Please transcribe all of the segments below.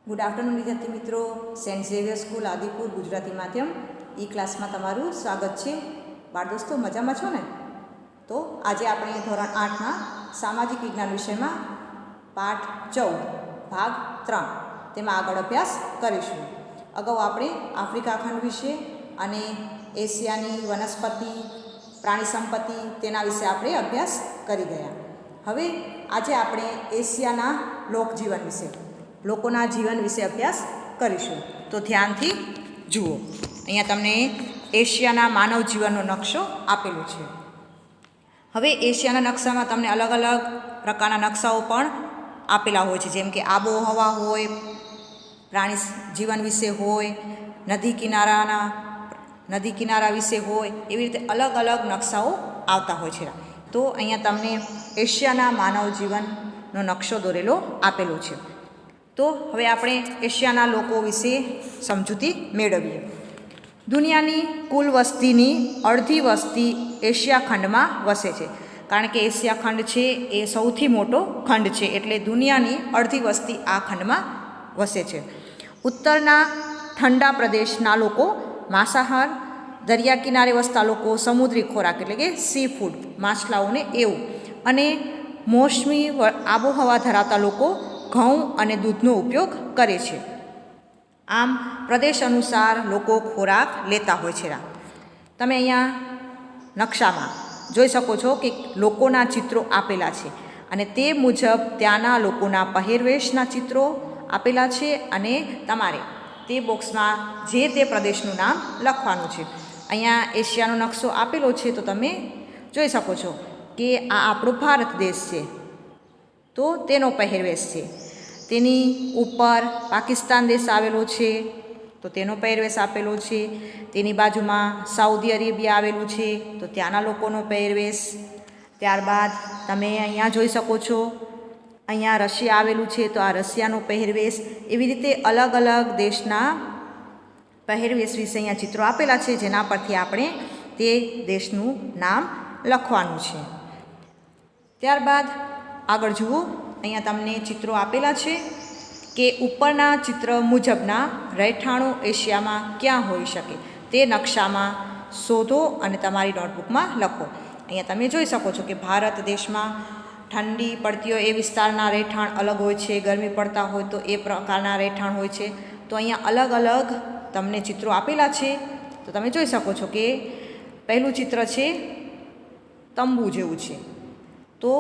Good afternoon વિદ્યાર્થી મિત્રો, saint Xavier school Adipur Gujarati માધ્યમ ઈ ક્લાસમાં તમારું સ્વાગત છે. બાળ દોસ્તો, મજામાં છો ને? તો આજે આપણે ધોરણ 8ના સામાજિક વિજ્ઞાન વિષયમાં પાઠ 14 ભાગ 3 તેમાં આગળ અભ્યાસ કરીશું. અગાઉ આપણે આફ્રિકા ખંડ વિશે અને એશિયાની વનસ્પતિ પ્રાણી સંપત્તિ તેના વિશે આપણે અભ્યાસ કરી ગયા. હવે આજે આપણે એશિયાના લોકજીવન વિશે લોકોના જીવન વિશે અભ્યાસ કરીશું. તો ધ્યાનથી જુઓ. અહીંયા તમને એશિયાના માનવ જીવનનો નકશો આપેલો છે. હવે એશિયાના નકશામાં તમને અલગ અલગ પ્રકારના નકશાઓ પણ આપેલા હોય છે, જેમ કે આબોહવા હોય, પ્રાણી જીવન વિશે હોય, નદી કિનારા વિશે હોય, એવી રીતે અલગ અલગ નકશાઓ આવતા હોય છે. તો અહીંયા તમને એશિયાના માનવ જીવનનો નકશો દોરેલો આપેલો છે. તો હવે આપણે એશિયાના લોકો વિશે સમજૂતી મેળવીએ. દુનિયાની કુલ વસ્તીની અડધી વસ્તી એશિયા ખંડમાં વસે છે. કારણ કે એશિયા ખંડ છે એ સૌથી મોટો ખંડ છે, એટલે દુનિયાની અડધી વસ્તી આ ખંડમાં વસે છે. ઉત્તરના ઠંડા પ્રદેશના લોકો માંસાહાર, દરિયા કિનારે વસતા લોકો સમુદ્રી ખોરાક એટલે કે સી ફૂડ, માછલાઓને એવું, અને મોસમી આબોહવા ધરાવતા લોકો ઘઉં અને દૂધનો ઉપયોગ કરે છે. આમ પ્રદેશ અનુસાર લોકો ખોરાક લેતા હોય છે. તમે અહીંયા નકશામાં જોઈ શકો છો કે લોકોના ચિત્રો આપેલા છે, અને તે મુજબ ત્યાંના લોકોના પહેરવેશના ચિત્રો આપેલા છે, અને તમારે તે બોક્સમાં જે તે પ્રદેશનું નામ લખવાનું છે. અહીંયા એશિયાનો નકશો આપેલો છે, તો તમે જોઈ શકો છો કે આ આપણો ભારત દેશ છે, તો તેનો પહેરવેશ છે. તેની ઉપર પાકિસ્તાન દેશ આવેલો છે, તો તેનો પહેરવેશ આપેલો છે. તેની બાજુમાં સાઉદી અરેબિયા આવેલું છે, તો ત્યાંના લોકોનો પહેરવેશ. ત્યારબાદ તમે અહીંયા જોઈ શકો છો, અહીંયા રશિયા આવેલું છે, તો આ રશિયાનો પહેરવેશ. એવી રીતે અલગ અલગ દેશના પહેરવેશ વિશે અહીંયા ચિત્રો આપેલા છે, જેના પરથી આપણે તે દેશનું નામ લખવાનું છે. ત્યારબાદ આગળ જુઓ. અહીંયા તમને ચિત્રો આપેલા છે કે ઉપરના ચિત્ર મુજબના રહેઠાણો એશિયામાં ક્યાં હોઈ શકે તે નકશામાં શોધો અને તમારી નોટબુકમાં લખો. અહીંયા તમે જોઈ શકો છો કે ભારત દેશમાં ઠંડી પડતી હોય એ વિસ્તારના રહેઠાણ અલગ હોય છે, ગરમી પડતા હોય તો એ પ્રકારના રહેઠાણ હોય છે. તો અહીંયા અલગ અલગ તમને ચિત્રો આપેલા છે, તો તમે જોઈ શકો છો કે પહેલું ચિત્ર છે તંબુ જેવું છે, તો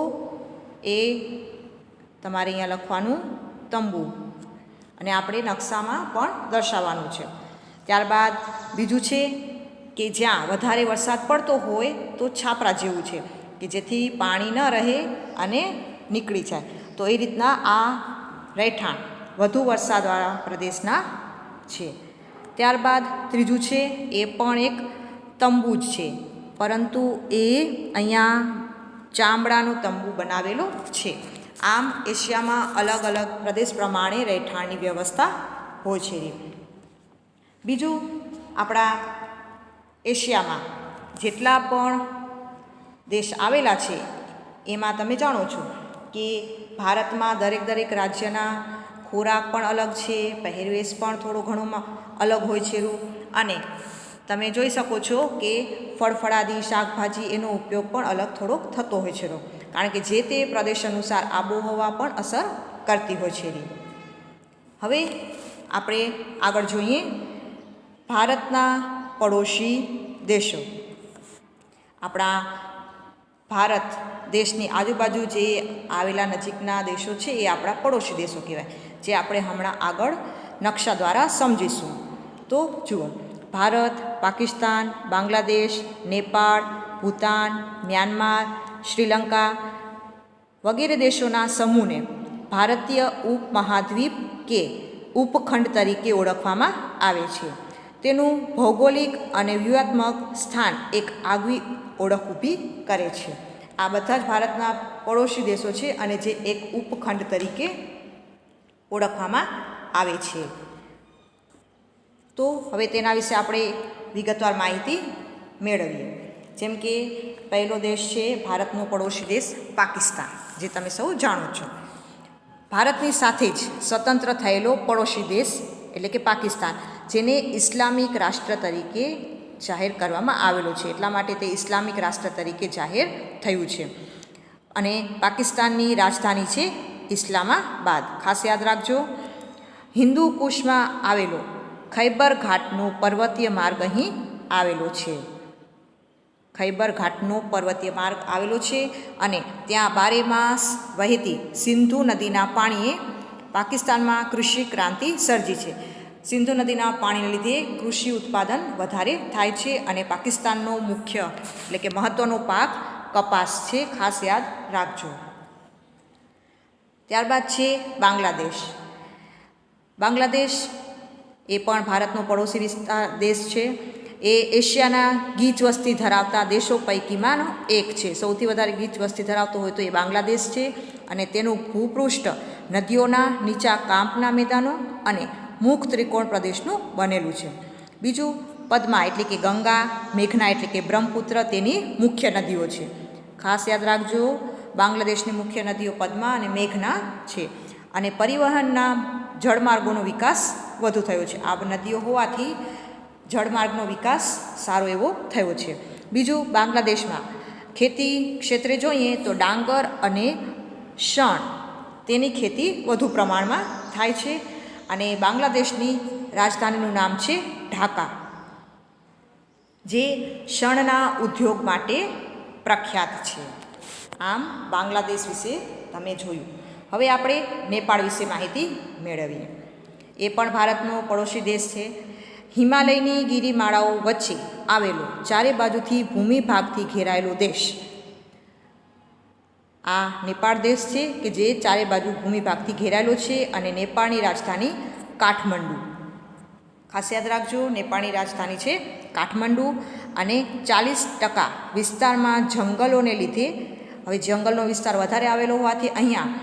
એ તમારે અહીંયા લખવાનું તંબુ, અને આપણે નકશામાં પણ દર્શાવવાનું છે. ત્યારબાદ બીજું છે કે જ્યાં વધારે વરસાદ પડતો હોય તો છાપરા જેવું છે, કે જેથી પાણી ન રહે અને નીકળી જાય. તો એ રીતના આ રહેઠાણ વધુ વરસાદવાળા પ્રદેશના છે. ત્યારબાદ ત્રીજું છે, એ પણ એક તંબુ જ છે, પરંતુ એ અહીંયા ચામડાનો તંબુ બનાવેલો છે. આમ એશિયામાં અલગ અલગ પ્રદેશ પ્રમાણે રહેઠાણની વ્યવસ્થા હોય છે. બીજું, આપણા એશિયામાં જેટલા પણ દેશ આવેલા છે એમાં તમે જાણો છો કે ભારતમાં દરેક રાજ્યના ખોરાક પણ અલગ છે, પહેરવેશ પણ થોડો ઘણો અલગ હોય છે. અને તમે જોઈ શકો છો કે ફળફળાદી શાકભાજી એનો ઉપયોગ પણ અલગ થોડોક થતો હોય છે, કારણ કે જે તે પ્રદેશ અનુસાર આબોહવા પણ અસર કરતી હોય છે. હવે આપણે આગળ જોઈએ ભારતના પડોશી દેશો. આપણા ભારત દેશની આજુબાજુ જે આવેલા નજીકના દેશો છે એ આપણા પડોશી દેશો કહેવાય, જે આપણે હમણાં આગળ નકશા દ્વારા સમજીશું. તો જુઓ, ભારત, પાકિસ્તાન, બાંગ્લાદેશ, નેપાળ, ભૂતાન, મ્યાનમાર, શ્રીલંકા વગેરે દેશોના સમૂહને ભારતીય ઉપમહાદ્વીપ કે ઉપખંડ તરીકે ઓળખવામાં આવે છે. તેનું ભૌગોલિક અને વ્યૂહાત્મક સ્થાન એક આગવી ઓળખ ઊભી કરે છે. આ બધા જ ભારતના પડોશી દેશો છે, અને જે એક ઉપખંડ તરીકે ઓળખવામાં આવે છે. તો હવે તેના વિશે આપણે વિગતવાર માહિતી મેળવીએ. જેમ કે પહેલો દેશ છે ભારતનો પડોશી દેશ પાકિસ્તાન, જે તમે સૌ જાણો છો. ભારતની સાથે જ સ્વતંત્ર થયેલો પડોશી દેશ એટલે કે પાકિસ્તાન, જેને ઇસ્લામિક રાષ્ટ્ર તરીકે જાહેર કરવામાં આવેલો છે. એટલા માટે તે ઇસ્લામિક રાષ્ટ્ર તરીકે જાહેર થયું છે. અને પાકિસ્તાનની રાજધાની છે ઇસ્લામાબાદ. ખાસ યાદ રાખજો. હિન્દુ કુશમાં આવેલો ખૈબર ઘાટનો પર્વતીય માર્ગ અહીં આવેલો છે. ખૈબર ઘાટનો પર્વતીય માર્ગ આવેલો છે અને ત્યાં બારેમાસ વહેતી સિંધુ નદીના પાણીએ પાકિસ્તાનમાં કૃષિ ક્રાંતિ સર્જી છે. સિંધુ નદીના પાણીને લીધે કૃષિ ઉત્પાદન વધારે થાય છે અને પાકિસ્તાનનો મુખ્ય એટલે કે મહત્ત્વનો પાક કપાસ છે. ખાસ યાદ રાખજો. ત્યારબાદ છે બાંગ્લાદેશ. બાંગ્લાદેશ એ પણ ભારતનો પડોશી દેશ છે. એ એશિયાના ગીચ વસ્તી ધરાવતા દેશો પૈકીમાંનો એક છે. સૌથી વધારે ગીચ વસ્તી ધરાવતો હોય તો એ બાંગ્લાદેશ છે. અને તેનું ભૂપૃષ્ઠ નદીઓના નીચા કાંપના મેદાનો અને મુખ ત્રિકોણ પ્રદેશનું બનેલું છે. બીજું પદ્મા એટલે કે ગંગા, મેઘના એટલે કે બ્રહ્મપુત્ર તેની મુખ્ય નદીઓ છે. ખાસ યાદ રાખજો, બાંગ્લાદેશની મુખ્ય નદીઓ પદ્મા અને મેઘના છે. અને પરિવહનના જળમાર્ગોનો વિકાસ વધુ થયો છે. આ નદીઓ હોવાથી જળમાર્ગનો વિકાસ સારો એવો થયો છે. બીજું બાંગ્લાદેશમાં ખેતી ક્ષેત્રે જોઈએ તો ડાંગર અને શણ તેની ખેતી વધુ પ્રમાણમાં થાય છે. અને બાંગ્લાદેશની રાજધાનીનું નામ છે ઢાકા, જે શણના ઉદ્યોગ માટે પ્રખ્યાત છે. આમ બાંગ્લાદેશ વિશે તમે જોયું. હવે આપણે નેપાળ વિશે માહિતી મેળવીએ. એ પણ ભારતનો પડોશી દેશ છે. હિમાલયની ગિરિમાળાઓ વચ્ચે આવેલો ચારે બાજુથી ભૂમિભાગથી ઘેરાયેલો દેશ આ નેપાળ દેશ છે કે જે ચારે બાજુ ભૂમિભાગથી ઘેરાયેલો છે. અને નેપાળની રાજધાની કાઠમંડુ. ખાસ યાદ રાખજો, નેપાળની રાજધાની છે કાઠમંડુ. અને 40% વિસ્તારમાં જંગલોને લીધે, હવે જંગલનો વિસ્તાર વધારે આવેલો હોવાથી અહીંયા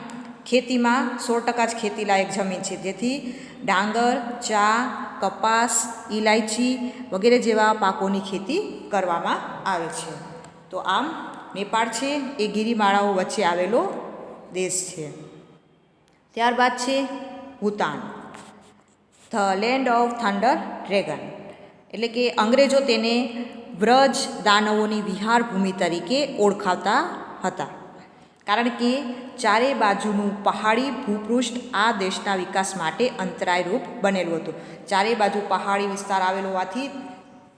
ખેતીમાં 16% જ ખેતીલાયક જમીન છે, જેથી ડાંગર, ચા, કપાસ, ઇલાયચી વગેરે જેવા પાકોની ખેતી કરવામાં આવે છે. તો આમ નેપાળ છે એ ગિરિમાળાઓ વચ્ચે આવેલો દેશ છે. ત્યારબાદ છે Bhutan, the land of thunder dragon, એટલે કે અંગ્રેજો તેને વ્રજ દાનવોની વિહાર ભૂમિ તરીકે ઓળખાવતા હતા, કારણ કે ચારે બાજુનું પહાડી ભૂપૃષ્ઠ આ દેશના વિકાસ માટે અંતરાયરૂપ બનેલું હતું. ચારે બાજુ પહાડી વિસ્તાર આવેલો હોવાથી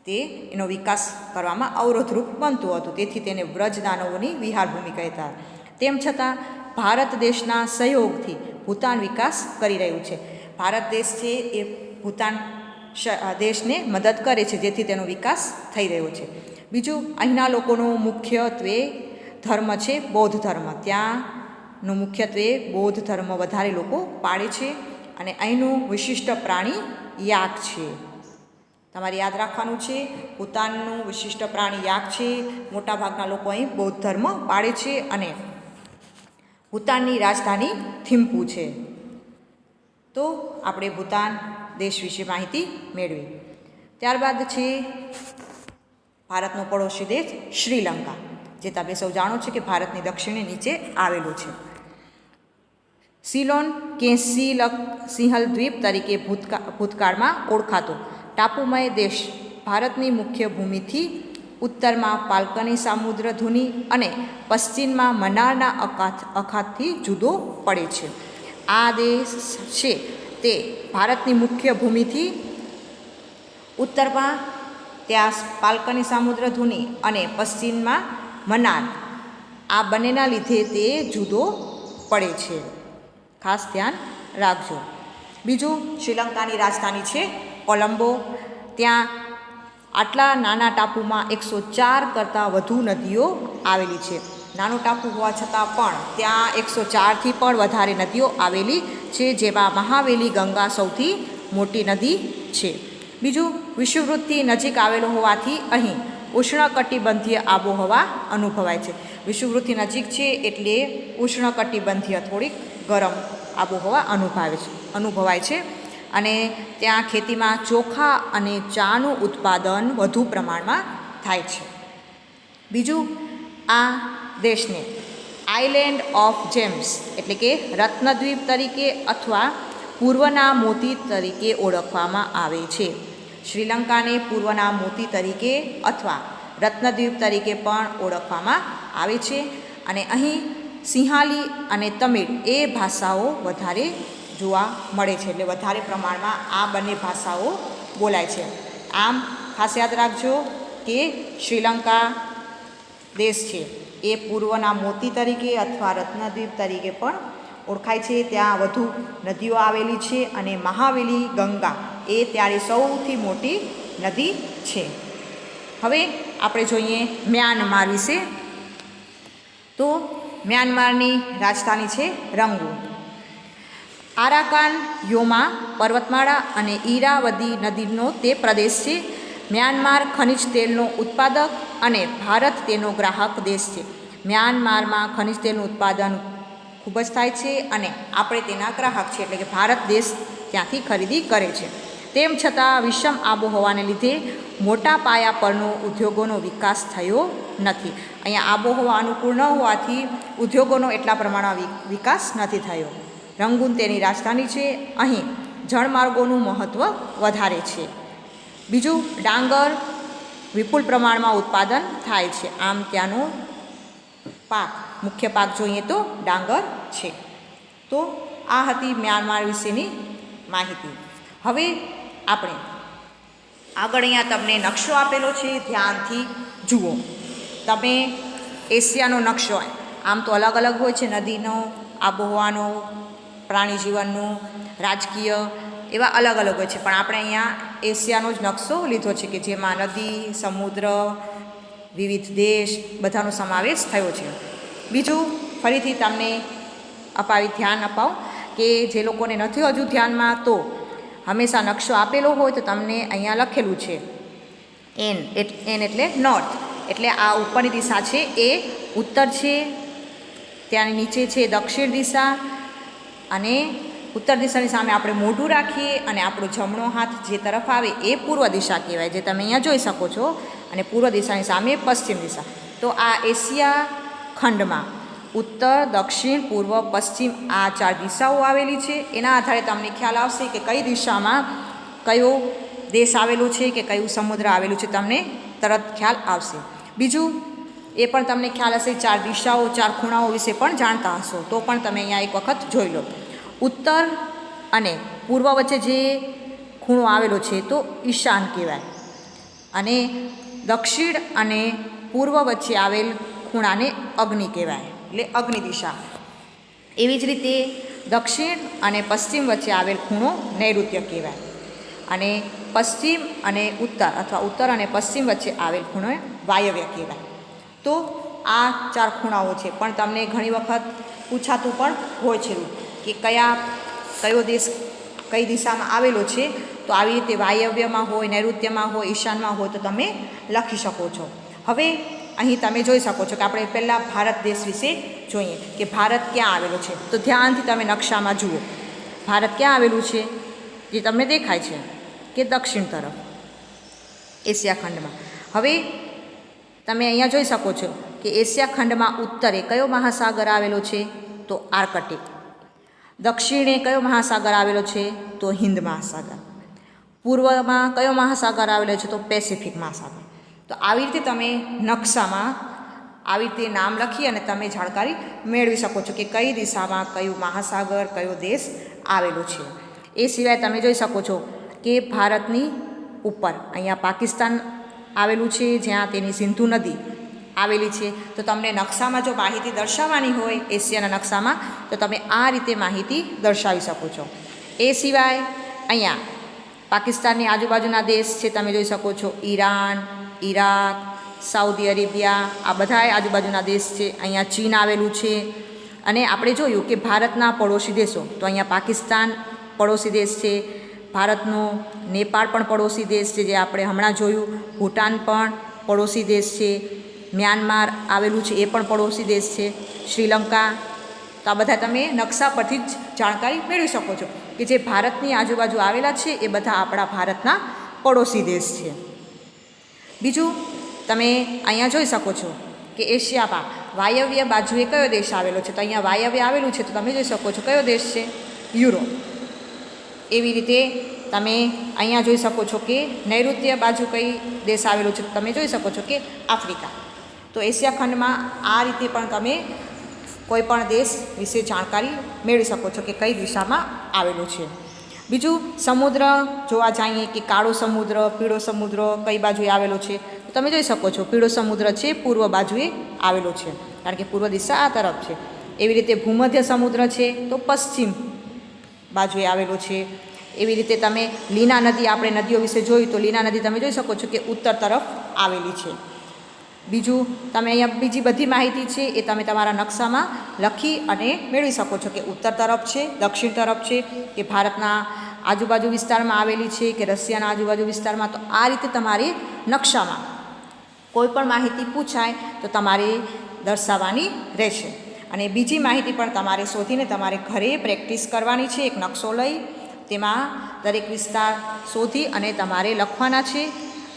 તે એનો વિકાસ કરવામાં અવરોધરૂપ બનતું હતું, તેથી તેને વ્રજ દાનવોની વિહાર ભૂમિ કહેતા. તેમ છતાં ભારત દેશના સહયોગથી ભૂતાન વિકાસ કરી રહ્યું છે. ભારત દેશ છે એ ભૂતાન દેશને મદદ કરે છે, જેથી તેનો વિકાસ થઈ રહ્યો છે. બીજું, અહીંના લોકોનો મુખ્યત્વે ધર્મ છે બૌદ્ધ ધર્મ. ત્યાંનું મુખ્યત્વે બૌદ્ધ ધર્મ વધારે લોકો પાળે છે. અને અહીંનું વિશિષ્ટ પ્રાણી યાક છે. તમારે યાદ રાખવાનું છે, ભૂતાનનું વિશિષ્ટ પ્રાણી યાક છે. મોટાભાગના લોકો અહીં બૌદ્ધ ધર્મ પાળે છે. અને ભૂતાનની રાજધાની થિમ્પુ છે. તો આપણે ભૂતાન દેશ વિશે માહિતી મેળવી. ત્યારબાદ છે ભારતનો પડોશી દેશ શ્રીલંકા, જે તમે સૌ જાણો છો કે ભારતની દક્ષિણે નીચે આવેલો છે. સિલોન કે સિંહલ દ્વીપ તરીકે ભૂતકાળમાં ઓળખાતો ટાપુમય દેશ ભારતની મુખ્ય ભૂમિથી ઉત્તરમાં પાલ્કની સામુદ્ર ધુની અને પશ્ચિમમાં મનારના અખાતથી જુદો પડે છે. આ દેશ છે તે ભારતની મુખ્ય ભૂમિથી ઉત્તરમાં ત્યાં પાલ્કની સામુદ્ર ધુની અને પશ્ચિમમાં મનાર, આ બંનેના લીધે તે જુદો પડે છે. ખાસ ધ્યાન રાખજો. બીજું, શ્રીલંકાની રાજધાની છે કોલંબો. ત્યાં આટલા નાના ટાપુમાં 104 કરતાં વધુ નદીઓ આવેલી છે. નાનો ટાપુ હોવા છતાં પણ ત્યાં 104થી પણ વધારે નદીઓ આવેલી છે, જેમાં મહાવેલી ગંગા સૌથી મોટી નદી છે. બીજું, વિષુવવૃત્તથી નજીક આવેલો હોવાથી અહીં ઉષ્ણકટિબંધીય આબોહવા અનુભવાય છે. વિષુવવૃત્તથી નજીક છે એટલે ઉષ્ણકટિબંધીય થોડીક ગરમ આબોહવા અનુભવાય છે. અને ત્યાં ખેતીમાં ચોખા અને ચાનું ઉત્પાદન વધુ પ્રમાણમાં થાય છે. બીજું, આ દેશને આઇલેન્ડ ઓફ જેમ્સ એટલે કે રત્નદ્વીપ તરીકે અથવા પૂર્વના મોતી તરીકે ઓળખવામાં આવે છે. શ્રીલંકાને પૂર્વના મોતી તરીકે અથવા રત્નદ્વીપ તરીકે પણ ઓળખવામાં આવે છે. અને અહીં સિંહાલી અને તમિળ એ ભાષાઓ વધારે જોવા મળે છે, એટલે વધારે પ્રમાણમાં આ બંને ભાષાઓ બોલાય છે. આમ ખાસ યાદ રાખજો કે શ્રીલંકા દેશ છે એ પૂર્વના મોતી તરીકે અથવા રત્નદ્વીપ તરીકે પણ ઓળખાય છે. ત્યાં વધુ નદીઓ આવેલી છે અને મહાવેલી ગંગા એ ત્યાંની સૌથી મોટી નદી છે. હવે આપણે જોઈએ મ્યાનમાર વિશે. તો મ્યાનમારની રાજધાની છે રંગૂન. આરાકાન યોમા પર્વતમાળા અને ઈરાવદી નદીનો તે પ્રદેશ છે. મ્યાનમાર ખનિજ તેલનો ઉત્પાદક અને ભારત તેનો ગ્રાહક દેશ છે. મ્યાનમારમાં ખનિજ તેલનું ઉત્પાદન ખૂબ જ થાય છે અને આપણે તેના ગ્રાહક છીએ, એટલે કે ભારત દેશ ત્યાંથી ખરીદી કરે છે. તેમ છતાં વિષમ આબોહવાને લીધે મોટા પાયા પરનો ઉદ્યોગોનો વિકાસ થયો નથી. અહીંયા આબોહવા અનુકૂળ ન હોવાથી ઉદ્યોગોનો એટલા પ્રમાણમાં વિકાસ નથી થયો. રંગૂન તેની રાજધાની છે. અહીં જળમાર્ગોનું મહત્ત્વ વધારે છે. બીજું, ડાંગર વિપુલ પ્રમાણમાં ઉત્પાદન થાય છે. આમ ત્યાંનો પાક, મુખ્ય પાક જોઈએ તો ડાંગર છે. તો આ હતી મ્યાનમાર વિશેની માહિતી. હવે આપણે આગળ અહીંયા તમને નકશો આપેલો છે, ધ્યાનથી જુઓ. તમે એશિયાનો નકશો, આમ તો અલગ અલગ હોય છે, નદીનો, આબોહવાનો, પ્રાણી જીવનનો, રાજકીય, એવા અલગ અલગ હોય છે, પણ આપણે અહીંયા એશિયાનો જ નકશો લીધો છે કે જેમાં નદી, સમુદ્ર, વિવિધ દેશ બધાનો સમાવેશ થયો છે. બીજું ફરીથી તમને ધ્યાન અપાવ કે જે લોકોને નથી હજુ ધ્યાનમાં, તો હંમેશા નકશો આપેલો હોય તો તમને અહીંયા લખેલું છે એન એટલે નોર્થ, એટલે આ ઉપરની દિશા છે એ ઉત્તર છે, ત્યાંની નીચે છે દક્ષિણ દિશા, અને ઉત્તર દિશાની સામે આપણે મોઢું રાખીએ અને આપણો જમણો હાથ જે તરફ આવે એ પૂર્વ દિશા કહેવાય, જે તમે અહીંયા જોઈ શકો છો. અને પૂર્વ દિશાની સામે પશ્ચિમ દિશા. તો આ એશિયા ખંડમાં ઉત્તર, દક્ષિણ, પૂર્વ, પશ્ચિમ આ 4 દિશાઓ આવેલી છે. એના આધારે તમને ખ્યાલ આવશે કે કઈ દિશામાં કયો દેશ આવેલો છે કે કયું સમુદ્ર આવેલું છે, તમને તરત ખ્યાલ આવશે. બીજું એ પણ તમને ખ્યાલ હશે, 4 દિશાઓ, 4 ખૂણાઓ વિશે પણ જાણતા હશો, તો પણ તમે અહીંયા એક વખત જોઈ લો. ઉત્તર અને પૂર્વ વચ્ચે જે ખૂણો આવેલો છે તો ઈશાન કહેવાય, અને દક્ષિણ અને પૂર્વ વચ્ચે આવેલ ખૂણાને અગ્નિ કહેવાય, એટલે અગ્નિ દિશા. એવી જ રીતે દક્ષિણ અને પશ્ચિમ વચ્ચે આવેલ ખૂણો નૈઋત્ય કહેવાય, અને પશ્ચિમ અને ઉત્તર અથવા ઉત્તર અને પશ્ચિમ વચ્ચે આવેલ ખૂણો વાયવ્ય કહેવાય. તો આ 4 ખૂણાઓ છે, પણ તમને ઘણી વખત પૂછાતું પણ હોય છે કે કયો દેશ કઈ દિશામાં આવેલો છે. તો આવી રીતે વાયવ્યમાં હોય, નૈઋત્યમાં હોય, ઈશાનમાં હોય તો તમે લખી શકો છો. હવે અહીં તમે જોઈ શકો છો કે આપણે પહેલાં ભારત દેશ વિશે જોઈએ કે ભારત ક્યાં આવેલો છે. તો ધ્યાનથી તમે નકશામાં જુઓ, ભારત ક્યાં આવેલું છે, જે તમને દેખાય છે કે દક્ષિણ તરફ એશિયા ખંડમાં. હવે તમે અહીંયા જોઈ શકો છો કે એશિયા ખંડમાં ઉત્તરે કયો મહાસાગર આવેલો છે, તો આર્કટિક. દક્ષિણે કયો મહાસાગર આવેલો છે, તો હિન્દ મહાસાગર. પૂર્વમાં કયો મહાસાગર આવેલો છે, તો પેસિફિક મહાસાગર. તો આવી રીતે તમે નકશામાં આવી રીતે નામ લખી અને તમે જાણકારી મેળવી શકો છો કે કઈ દિશામાં કયું મહાસાગર, કયો દેશ આવેલો છે. એ સિવાય તમે જોઈ શકો છો કે ભારતની ઉપર અહીંયા પાકિસ્તાન આવેલું છે, જ્યાં તેની સિંધુ નદી આવેલી છે. તો તમને નકશામાં જો માહિતી દર્શાવવાની હોય એશિયાના નકશામાં, તો તમે આ રીતે માહિતી દર્શાવી શકો છો. એ સિવાય અહીંયા પાકિસ્તાનની આજુબાજુના દેશ છે, તમે જોઈ શકો છો ઈરાન, ઈરાક, સાઉદી અરેબિયા, આ બધાય આજુબાજુના દેશ છે. અહીંયા ચીન આવેલું છે. અને આપણે જોયું કે ભારતના પડોશી દેશો, તો અહીંયા પાકિસ્તાન પડોશી દેશ છે, ભારતનો નેપાળ પણ પડોશી દેશ છે, જે આપણે હમણાં જોયું. ભૂટાન પણ પડોશી દેશ છે. મ્યાનમાર આવેલું છે, એ પણ પડોશી દેશ છે. શ્રીલંકા. તો આ બધા તમે નકશા પરથી જ જાણકારી મેળવી શકો છો કે જે ભારતની આજુબાજુ આવેલા છે એ બધા આપણા ભારતના પડોશી દેશ છે. બીજું તમે અહીંયા જોઈ શકો છો કે એશિયામાં વાયવ્ય બાજુએ કયો દેશ આવેલો છે? તો અહીંયા વાયવ્ય આવેલું છે, તો તમે જોઈ શકો છો કયો દેશ છે? યુરોપ. એવી રીતે તમે અહીંયા જોઈ શકો છો કે નૈઋત્ય બાજુ કઈ દેશ આવેલો છે? તમે જોઈ શકો છો કે આફ્રિકા. તો એશિયા ખંડમાં આ રીતે પણ તમે કોઈ પણ દેશ વિશે જાણકારી મેળવી શકો છો કે કઈ દિશામાં આવેલો છે. બીજું, સમુદ્ર જોવા જઈએ કે કાળો સમુદ્ર, પીળો સમુદ્ર કઈ બાજુએ આવેલો છે? તો તમે જોઈ શકો છો પીળો સમુદ્ર છે પૂર્વ બાજુએ આવેલો છે, કારણ કે પૂર્વ દિશા આ તરફ છે. એવી રીતે ભૂમધ્ય સમુદ્ર છે તો પશ્ચિમ બાજુએ આવેલો છે. એવી રીતે તમે લીના નદી, આપણે નદીઓ વિશે જોયું તો લીના નદી તમે જોઈ શકો છો કે ઉત્તર તરફ આવેલી છે. બીજું, તમે અહીંયા બીજી બધી માહિતી છે એ તમે તમારા નકશામાં લખી અને મેળવી શકો છો કે ઉત્તર તરફ છે, દક્ષિણ તરફ છે, કે ભારતના આજુબાજુ વિસ્તારમાં આવેલી છે, કે રશિયાના આજુબાજુ વિસ્તારમાં. તો આ રીતે તમારે નકશામાં કોઈ પણ માહિતી પૂછાય તો તમારે દર્શાવવાની રહેશે. અને બીજી માહિતી પણ તમારે શોધીને તમારે ઘરે પ્રેક્ટિસ કરવાની છે. એક નકશો લઈ તેમાં દરેક વિસ્તાર શોધી અને તમારે લખવાના છે,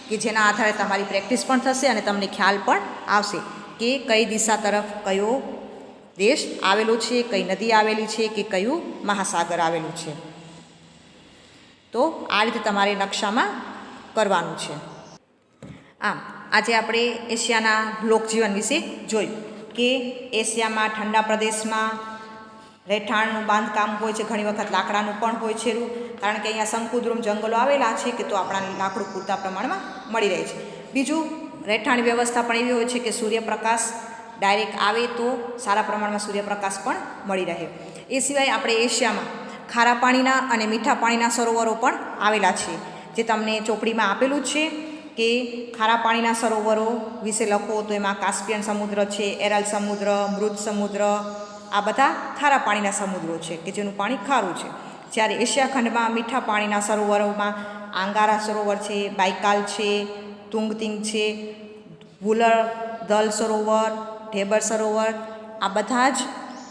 કે જેના આધારે તમારી પ્રેક્ટિસ પણ થશે અને તમને ખ્યાલ પણ આવશે કે કઈ દિશા તરફ કયો દેશ આવેલો છે, કઈ નદી આવેલી છે, કે કયું મહાસાગર આવેલું છે. તો આ રીતે તમારે નકશામાં કરવાનું છે. આમ આજે આપણે એશિયાના લોકજીવન વિશે જોયું કે એશિયામાં ઠંડા પ્રદેશમાં રહેઠાણનું બાંધકામ હોય છે, ઘણી વખત લાકડાનું પણ હોય છે, કારણ કે અહીંયા શંકુદ્રુમ જંગલો આવેલા છે કે તો આપણાને લાકડું પૂરતા પ્રમાણમાં મળી રહે છે. બીજું, રહેઠાણ વ્યવસ્થા પણ એવી હોય છે કે સૂર્યપ્રકાશ ડાયરેક્ટ આવે તો સારા પ્રમાણમાં સૂર્યપ્રકાશ પણ મળી રહે. એ સિવાય આપણે એશિયામાં ખારા પાણીના અને મીઠા પાણીના સરોવરો પણ આવેલા છે, જે તમને ચોપડીમાં આપેલું છે કે ખારા પાણીના સરોવરો વિશે લખો તો એમાં કાસ્પિયન સમુદ્ર છે, એરલ સમુદ્ર, મૃત સમુદ્ર, આ બધા ખારા પાણીના સમુદ્રો છે કે જેનું પાણી ખારું છે. જ્યારે એશિયા ખંડમાં મીઠા પાણીના સરોવરોમાં આંગારા સરોવર છે, બાઇકાલ છે, તુંગતિંગ છે, વુલર દલ સરોવર, ઢેબર સરોવર, આ બધા જ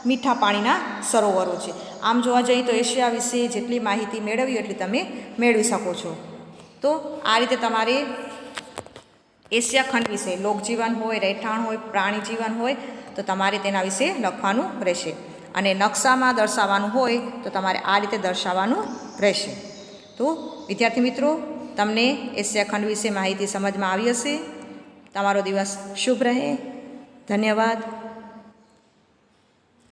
મીઠા પાણીના સરોવરો છે. આમ જોવા જઈએ તો એશિયા વિશે જેટલી માહિતી મેળવી એટલી તમે મેળવી શકો છો. તો આ રીતે તમારે એશિયા ખંડ વિશે લોકજીવન હોય, રહેઠાણ હોય, પ્રાણી જીવન હોય તો તમારે તેના વિશે લખવાનું રહેશે. અને નકશામાં દર્શાવવાનું હોય તો તમારે આ રીતે દર્શાવવાનું રહેશે. તો વિદ્યાર્થી મિત્રો, તમને એશિયા ખંડ વિશે માહિતી સમજમાં આવી હશે. તમારો દિવસ શુભ રહે. ધન્યવાદ.